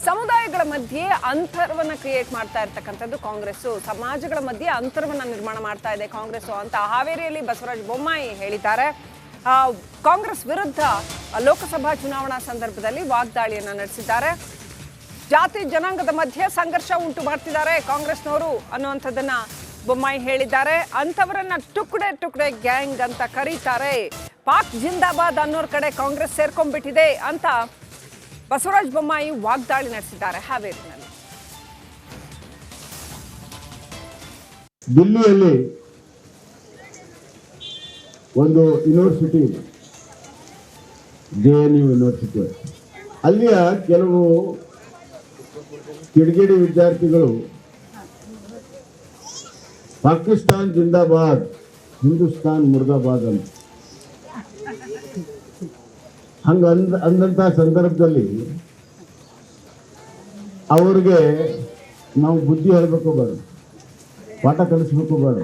ಸಮುದಾಯಗಳ ಮಧ್ಯೆ ಅಂತರವನ್ನು ಕ್ರಿಯೇಟ್ ಮಾಡ್ತಾ ಇರ್ತಕ್ಕಂಥದ್ದು ಕಾಂಗ್ರೆಸ್, ಸಮಾಜಗಳ ಮಧ್ಯೆ ಅಂತರವನ್ನು ನಿರ್ಮಾಣ ಮಾಡ್ತಾ ಇದೆ ಕಾಂಗ್ರೆಸ್ ಅಂತ ಹಾವೇರಿಯಲ್ಲಿ ಬಸವರಾಜ ಬೊಮ್ಮಾಯಿ ಹೇಳಿದ್ದಾರೆ. ಕಾಂಗ್ರೆಸ್ ವಿರುದ್ಧ ಲೋಕಸಭಾ ಚುನಾವಣಾ ಸಂದರ್ಭದಲ್ಲಿ ವಾಗ್ದಾಳಿಯನ್ನು ನಡೆಸಿದ್ದಾರೆ. ಜಾತಿ ಜನಾಂಗದ ಮಧ್ಯೆ ಸಂಘರ್ಷ ಉಂಟು ಮಾಡ್ತಿದ್ದಾರೆ ಕಾಂಗ್ರೆಸ್ನವರು ಅನ್ನುವಂಥದ್ದನ್ನ ಬೊಮ್ಮಾಯಿ ಹೇಳಿದ್ದಾರೆ. ಅಂಥವರನ್ನ ಟುಕ್ಡೆ ಗ್ಯಾಂಗ್ ಅಂತ ಕರೀತಾರೆ. ಪಾಕ್ ಜಿಂದಾಬಾದ್ ಅನ್ನೋರ್ ಕಡೆ ಕಾಂಗ್ರೆಸ್ ಸೇರ್ಕೊಂಡ್ಬಿಟ್ಟಿದೆ ಅಂತ ಬಸವರಾಜ ಬೊಮ್ಮಾಯಿ ವಾಗ್ದಾಳಿ ನಡೆಸಿದ್ದಾರೆ ಹಾವೇರಿನಲ್ಲಿ. ದಿಲ್ಲಿಯಲ್ಲಿ ಒಂದು ಯೂನಿವರ್ಸಿಟಿ ಇದೆ, JNU ಯೂನಿವರ್ಸಿಟಿ. ಅಲ್ಲಿಯ ಕೆಲವು ಕಿಡಿಗೇಡಿ ವಿದ್ಯಾರ್ಥಿಗಳು ಪಾಕಿಸ್ತಾನ್ ಜಿಂದಾಬಾದ್, ಹಿಂದೂಸ್ತಾನ್ ಮುರ್ದಾಬಾದ್ ಅಂತ ಅಂದಂಥ ಸಂದರ್ಭದಲ್ಲಿ ಅವ್ರಿಗೆ ನಾವು ಬುದ್ಧಿ ಹೇಳಬೇಕು ಬೇಡ, ಪಾಠ ಕಲಿಸ್ಬೇಕು ಬೇಡ,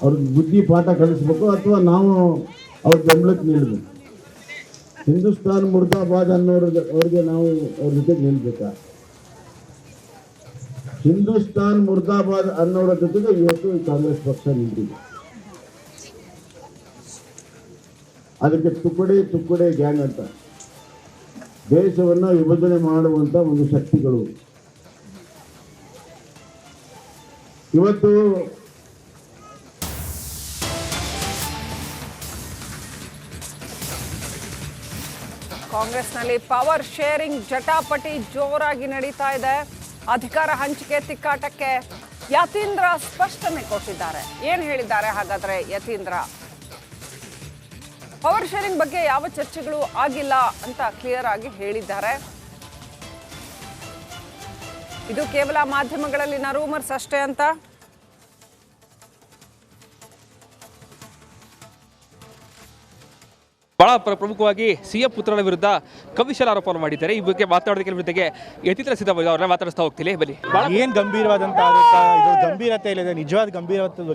ಅವ್ರಿಗೆ ಬುದ್ಧಿ ಪಾಠ ಕಲಿಸ್ಬೇಕು ಅಥವಾ ನಾವು ಅವ್ರ ಬೆಂಬಲಕ್ಕೆ ನಿಲ್ಬೇಕು. ಹಿಂದೂಸ್ತಾನ್ ಮುರ್ದಾಬಾದ್ ಅವ್ರಿಗೆ ನಾವು ಅವ್ರ ಜೊತೆಗೆ ನಿಲ್ಬೇಕಾ? ಹಿಂದೂಸ್ತಾನ್ ಮುರ್ದಾಬಾದ್ ಅನ್ನೋರ ಜೊತೆಗೆ ಇವತ್ತು ಕಾಂಗ್ರೆಸ್ ಪಕ್ಷ ನಿಂತಿದೆ. ಅದಕ್ಕೆ ತುಕ್ಕಡೆ ಗ್ಯಾಂಗ್ ಅಂತ ದೇಶವನ್ನು ವಿಭಜನೆ ಮಾಡುವಂತ ಒಂದು ಶಕ್ತಿಗಳು ಇವತ್ತು ಕಾಂಗ್ರೆಸ್ನಲ್ಲಿ ಪವರ್ ಶೇರಿಂಗ್ ಜಟಾಪಟಿ ಜೋರಾಗಿ ನಡೀತಾ ಇದೆ. ಅಧಿಕಾರ ಹಂಚಿಕೆ ತಿಕ್ಕಾಟಕ್ಕೆ ಯತೀಂದ್ರ ಸ್ಪಷ್ಟನೆ ಕೊಟ್ಟಿದ್ದಾರೆ. ಏನ್ ಹೇಳಿದ್ದಾರೆ ಹಾಗಾದ್ರೆ ಯತೀಂದ್ರ? ಪವರ್ ಶೇರಿಂಗ್ ಬಗ್ಗೆ ಯಾವ ಚರ್ಚೆಗಳು ಆಗಿಲ್ಲ ಅಂತ ಕ್ಲಿಯರ್ ಆಗಿ ಹೇಳಿದ್ದಾರೆ. ಇದು ಕೇವಲ ಮಾಧ್ಯಮಗಳಲ್ಲಿನ ರೂಮರ್ಸ್ ಅಷ್ಟೇ ಅಂತ. ಬಹಳ ಪ್ರಮುಖವಾಗಿ ಸಿಎಂ ಪುತ್ರನ ವಿರುದ್ಧ ಕವಿಶಲ ಆರೋಪವನ್ನು ಮಾಡಿದ್ದಾರೆ. ಈ ಬಗ್ಗೆ ಮಾತನಾಡೋದಕ್ಕೆ ವಿರುದ್ಧಗೆ ಯತೀಂದ್ರ ಸಿದ್ದರಾಮಯ್ಯ ಅವ್ರನ್ನ ಮಾತಾಡಿಸ್ತಾ ಹೋಗ್ತೀನಿ. ಬನ್ನಿ, ಏನು ಗಂಭೀರವಾದಂಥ ಆರೋಪ, ಇದು ಗಂಭೀರತೆ ಇಲ್ಲದೆ ನಿಜವಾದ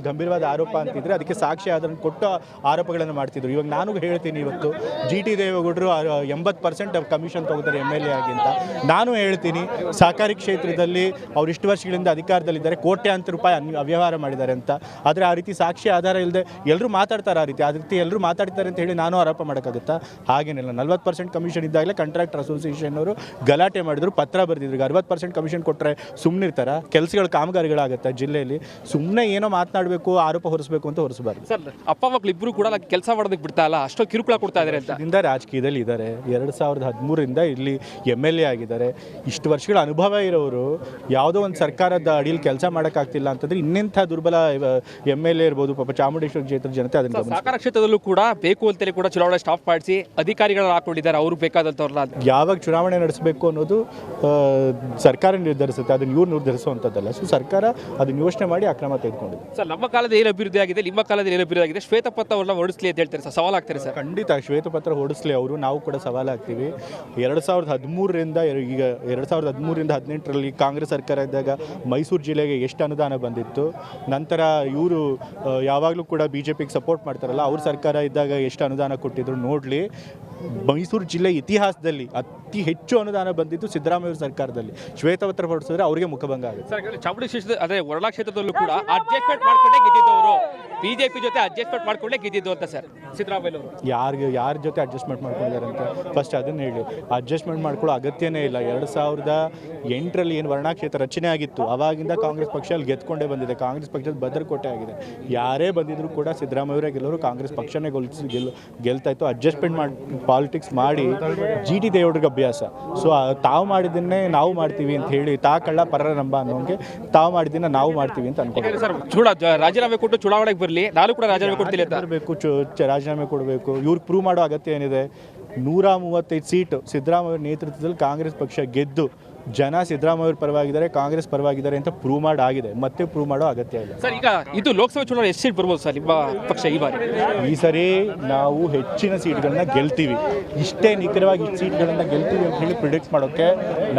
ಗಂಭೀರವಾದ ಆರೋಪ ಅಂತಿದ್ರೆ ಅದಕ್ಕೆ ಸಾಕ್ಷಿ ಅದನ್ನು ಕೊಟ್ಟು ಆರೋಪಗಳನ್ನು ಮಾಡ್ತಿದ್ರು. ಇವಾಗ ನಾನು ಹೇಳ್ತೀನಿ, ಇವತ್ತು GT ದೇವೇಗೌಡರು 80% ಕಮಿಷನ್ ತಗೋತಾರೆ MLA ಆಗಿ ಅಂತ. ನಾನು ಹೇಳ್ತೀನಿ, ಸಹಕಾರಿ ಕ್ಷೇತ್ರದಲ್ಲಿ ಅವ್ರು ಇಷ್ಟು ವರ್ಷಗಳಿಂದ ಅಧಿಕಾರದಲ್ಲಿದ್ದಾರೆ, ಕೋಟ್ಯಾಂತರ ರೂಪಾಯಿ ಅವ್ಯವಹಾರ ಮಾಡಿದ್ದಾರೆ ಅಂತ. ಆದರೆ ಆ ರೀತಿ ಸಾಕ್ಷಿ ಆಧಾರ ಇಲ್ಲದೆ ಎಲ್ಲರೂ ಮಾತಾಡ್ತಾರೆ. ಆ ರೀತಿ ಎಲ್ಲರೂ ಮಾತಾಡ್ತಾರೆ ಅಂತ ಹೇಳಿ ನಾನು ಆರೋಪ ಮಾಡೋಕ್ಕಾಗುತ್ತಾ? ಹಾಗೇನಿಲ್ಲ. 40% ಕಮಿಷನ್ ಇದ್ದಾಗಲೇ ಕಾಂಟ್ರಾಕ್ಟರ್ ಅಸೋಸಿಯೇಷನ್ ಅವರು ಗಲಾಟೆ ಮಾಡಿದ್ರು, ಪತ್ರ ಬರೆದಿದ್ರು. 60% ಕಮಿಷನ್ ಕೊಟ್ಟರೆ ಸುಮ್ಮನಿರ್ತಾರ? ಕೆಲಸಗಳು ಕಾಮಗಾರಿಗಳಾಗುತ್ತೆ ಜಿಲ್ಲೆಯಲ್ಲಿ. ಸುಮ್ಮನೆ ಏನೋ ಮಾತನಾಡಬೇಕು, ಆರೋಪ ಹೊರಿಸಬೇಕು ಅಂತ ಹೊರಿಸಬಾರ್ದು. ಸರ್, ಅಪ್ಪ ಮಕ್ಕಳು ಇಬ್ಬರು ಕೂಡ ಕೆಲಸ ಮಾಡೋದಕ್ಕೆ ಬಿಡ್ತಾ ಇಲ್ಲ, ಅಷ್ಟೋ ಕಿರುಕುಳ ಕೊಡ್ತಾ ಇದ್ದಾರೆ ಅಂತ. ಇದರಿಂದ ರಾಜಕೀಯದಲ್ಲಿ ಇದ್ದಾರೆ. 2013ರಿಂದ ಇಲ್ಲಿ MLA ಆಗಿದ್ದಾರೆ. ಇಷ್ಟು ವರ್ಷಗಳ ಅನುಭವ ಇರೋರು ಯಾವುದೋ ಒಂದು ಸರ್ಕಾರದ ಅಡಿಯಲ್ಲಿ ಕೆಲಸ ಮಾಡೋಕ್ಕಾಗ್ತಿಲ್ಲ ಅಂತಂದ್ರೆ ಇನ್ನೆಂಥ ದುರ್ಬಲ MLA ಇರ್ಬೋದು. ಪಾಪ ಚಾಮುಂಡೇಶ್ವರಿ ಕ್ಷೇತ್ರದ ಜನತೆ ಅದನ್ನು ಸಹಕಾರ ಕ್ಷೇತ್ರದಲ್ಲೂ ಕೂಡ ಬೇಕು ಅಂತಲೇ ಕೂಡ ಚುನಾವಣೆ ಸ್ಟಾಪ್ ಮಾಡಿಸಿ ಅಧಿಕಾರಿಗಳನ್ನ ಹಾಕೊಂಡಿದ್ದಾರೆ. ಅವರು ಬೇಕಾದಂಥವ್ರನ್ನ ಯಾವಾಗ ಚುನಾವಣೆ ನಡೆಸಬೇಕು ಅನ್ನೋದು ಸರ್ಕಾರ ನಿರ್ಧರಿಸುತ್ತೆ, ಅದನ್ನು ಇವ್ರು ನಿರ್ಧರಿಸುವಂಥದ್ದಲ್ಲ. ಸೊ ಸರ್ಕಾರ ಅದನ್ನು ಯೋಚನೆ ಮಾಡಿ ಅಕ್ರಮ ತೆಗೆದುಕೊಂಡಿದೆ. ಸರ್, ನಮ್ಮ ಕಾಲದಲ್ಲಿ ಏನು ಅಭಿವೃದ್ಧಿ ಆಗಿದೆ, ನಿಮ್ಮ ಕಾಲದಲ್ಲಿ ಏನು ಅಭಿವೃದ್ಧಿ ಆಗಿದೆ? ಶ್ವೇತಪತ್ರ ಅವ್ರನ್ನ ಹೊರಡಿಸಲಿ ಅಂತ ಹೇಳ್ತಾರೆ ಸರ್, ಸವಾಲಾಗ್ತಾರೆ ಸರ್? ಖಂಡಿತ ಶ್ವೇತಪತ್ರ ಹೊರಡಿಸಲಿ ಅವರು, ನಾವು ಕೂಡ ಸವಾಲಾಗ್ತೀವಿ. 2013ರಿಂದ ಈಗ 2013ರಿಂದ 18ರಲ್ಲಿ ಕಾಂಗ್ರೆಸ್ ಸರ್ಕಾರ ಇದ್ದಾಗ ಮೈಸೂರು ಜಿಲ್ಲೆಗೆ ಎಷ್ಟು ಅನುದಾನ ಬಂದಿತ್ತು, ನಂತರ ಇವರು ಯಾವಾಗಲೂ ಕೂಡ BJPಗೆ ಸಪೋರ್ಟ್ ಮಾಡ್ತಾರಲ್ಲ, ಅವ್ರ ಸರ್ಕಾರ ಇದ್ದಾಗ ಎಷ್ಟು ಅನುದಾನ ಕೊಟ್ಟಿದ್ರು ನೋಡಲಿ. ಮೈಸೂರು ಜಿಲ್ಲೆ ಇತಿಹಾಸದಲ್ಲಿ ಅತಿ ಹೆಚ್ಚು ಅನುದಾನ ಬಂದಿದ್ದು ಸಿದ್ದರಾಮಯ್ಯ ಸರ್ಕಾರದಲ್ಲಿ. ಶ್ವೇತಪತ್ರ ಹೊರಡಿಸಿದ್ರೆ ಅವರಿಗೆ ಮುಖಭಂಗ ಆಗುತ್ತೆ. ಸರ್, ಚಾಮುಂಡಿ ಕ್ಷೇತ್ರದ ಅದೇ ವರ್ಣಾ ಕ್ಷೇತ್ರದಲ್ಲೂ ಕೂಡ ಅಡ್ಜಸ್ಟ್ಮೆಂಟ್ ಮಾಡ್ಕೊಂಡೇ ಗೆದ್ದಿದ್ದವರು, BJP ಜೊತೆ ಅಡ್ಜಸ್ಟ್ಮೆಂಟ್ ಮಾಡ್ಕೊಂಡೇ ಗೆದ್ದಿದ್ದು ಅಂತ ಸರ್ ಸಿದ್ದರಾಮಯ್ಯ ಅವರು. ಯಾರ ಜೊತೆ ಅಡ್ಜಸ್ಟ್ಮೆಂಟ್ ಮಾಡ್ಕೊಂಡಿದ್ದಾರೆ ಅಂತ ಫಸ್ಟ್ ಅದನ್ನು ಹೇಳಿ. ಅಡ್ಜಸ್ಟ್ಮೆಂಟ್ ಮಾಡ್ಕೊಳ್ಳೋ ಅಗತ್ಯನೇ ಇಲ್ಲ. 2008ರಲ್ಲಿ ಏನು ವರ್ಣಾ ಕ್ಷೇತ್ರ ರಚನೆ ಆಗಿತ್ತು, ಅವಾಗಿಂದ ಕಾಂಗ್ರೆಸ್ ಪಕ್ಷ ಅಲ್ಲಿ ಗೆದ್ಕೊಂಡೇ ಬಂದಿದೆ. ಕಾಂಗ್ರೆಸ್ ಪಕ್ಷದ ಭದ್ರಕೋಟೆ ಆಗಿದೆ. ಯಾರೇ ಬಂದಿದ್ರು ಕೂಡ ಸಿದ್ದರಾಮಯ್ಯವರೇ ಗೆಲ್ಲೋರು, ಕಾಂಗ್ರೆಸ್ ಪಕ್ಷನೇ ಗೆಲ್ತಾ ಇತ್ತು. ಅಡ್ಜಸ್ಟ್ಮೆಂಟ್ ಮಾಡಿ ಪಾಲಿಟಿಕ್ಸ್ ಮಾಡಿ GT ದೇವೇಗೌಡರಿಗೆ ಅಭ್ಯಾಸ. ಸೊ ತಾವು ಮಾಡಿದ್ದನ್ನೇ ನಾವು ಮಾಡ್ತೀವಿ ಅಂತ ಹೇಳಿ, ಕಳ್ಳ ಪರರ ನಂಬ ಅನ್ನೋಂಗೆ ತಾವು ಮಾಡಿದ್ದನ್ನ ನಾವು ಮಾಡ್ತೀವಿ ಅಂತ ಅನ್ಕೊಂಡು ಸರ್, ರಾಜೀನಾಮೆ ಕೊಟ್ಟು ಚುನಾವಣೆಗೆ ಬರಲಿ, ನಾನು ಕೂಡ ರಾಜೀನಾಮೆ ಕೊಡ್ತೀನಿ ಅಂತ ಬರಬೇಕು, ರಾಜೀನಾಮೆ ಕೊಡಬೇಕು. ಇವ್ರಿಗೆ ಪ್ರೂವ್ ಮಾಡೋ ಅಗತ್ಯ ಏನಿದೆ? 135 ಸೀಟು ಸಿದ್ದರಾಮಯ್ಯ ನೇತೃತ್ವದಲ್ಲಿ ಕಾಂಗ್ರೆಸ್ ಪಕ್ಷ ಗೆದ್ದು ಜನ ಸಿದ್ದರಾಮಯ್ಯ ಪರವಾಗಿದ್ದಾರೆ, ಕಾಂಗ್ರೆಸ್ ಪರವಾಗಿದ್ದಾರೆ ಅಂತ ಪ್ರೂವ್ ಮಾಡಾಗಿದೆ. ಮತ್ತೆ ಪ್ರೂವ್ ಮಾಡೋ ಅಗತ್ಯ ಇಲ್ಲ ಸರ್. ಈಗ ಇದು ಲೋಕಸಭೆ ಚುನಾವಣೆ ಎಷ್ಟು ಸೀಟ್ ಬರ್ಬೋದು ಸರ್ ನಿಮ್ಮ ಪಕ್ಷ ಈ ಬಾರಿ? ಈ ಸರಿ ನಾವು ಹೆಚ್ಚಿನ ಸೀಟ್ಗಳನ್ನ ಗೆಲ್ತೀವಿ. ಇಷ್ಟೇ ನಿಖರವಾಗಿ ಇಷ್ಟು ಸೀಟ್ಗಳನ್ನ ಗೆಲ್ತೀವಿ ಅಂತ ಹೇಳಿ ಪ್ರಿಡಿಕ್ಟ್ ಮಾಡೋಕ್ಕೆ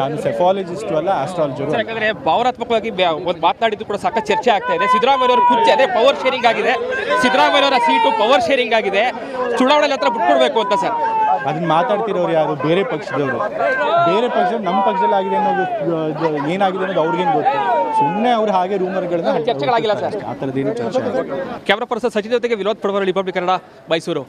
ನಾನು ಸೆಫಾಲಜಿಸ್ಟು ಅಲ್ಲ, ಆಸ್ಟ್ರಾಲಜರು. ಯಾಕಂದ್ರೆ ಭಾವನಾತ್ಮಕವಾಗಿ ಒಂದು ಮಾತನಾಡಿದ್ದು ಕೂಡ ಸಾಕಷ್ಟು ಚರ್ಚೆ ಆಗ್ತಾ ಇದೆ. ಸಿದ್ದರಾಮಯ್ಯ ಅವರ ಕುರ್ಚಿ ಅದೇ ಪವರ್ ಶೇರಿಂಗ್ ಆಗಿದೆ, ಸಿದ್ದರಾಮಯ್ಯ ಅವರ ಸೀಟು ಪವರ್ ಶೇರಿಂಗ್ ಆಗಿದೆ, ಚುನಾವಣೆಯಲ್ಲಿ ಹತ್ರ ಬಿಟ್ಕೊಡ್ಬೇಕು ಅಂತ ಸರ್. ಅದನ್ನ ಮಾತಾಡ್ತಿರೋರು ಯಾರು? ಬೇರೆ ಪಕ್ಷದವರು. ಬೇರೆ ಪಕ್ಷ ನಮ್ಮ ಪಕ್ಷದಲ್ಲಿ ಆಗಿದೆ ಅನ್ನೋದು ಏನಾಗಿದೆ ಅನ್ನೋದು ಅವ್ರಿಗೇನು ಗೊತ್ತು. ಸುಮ್ಮನೆ ಅವ್ರು ಹಾಗೆ ರೂಮರ್ಗಳನ್ನ ಚರ್ಚೆಗಳಾಗಿಲ್ಲ ಸರ್, ಆ ಥರದ್ದೇನು ಚರ್ಚೆ. ಕ್ಯಾಮ್ರಾ ಪರ್ಸನ್ ಸಚಿನ್ ಜೊತೆಗೆ ವಿನೋದ್ ಪಡವರ, ರಿಪಬ್ಲಿಕ್ ಕನ್ನಡ, ಮೈಸೂರು.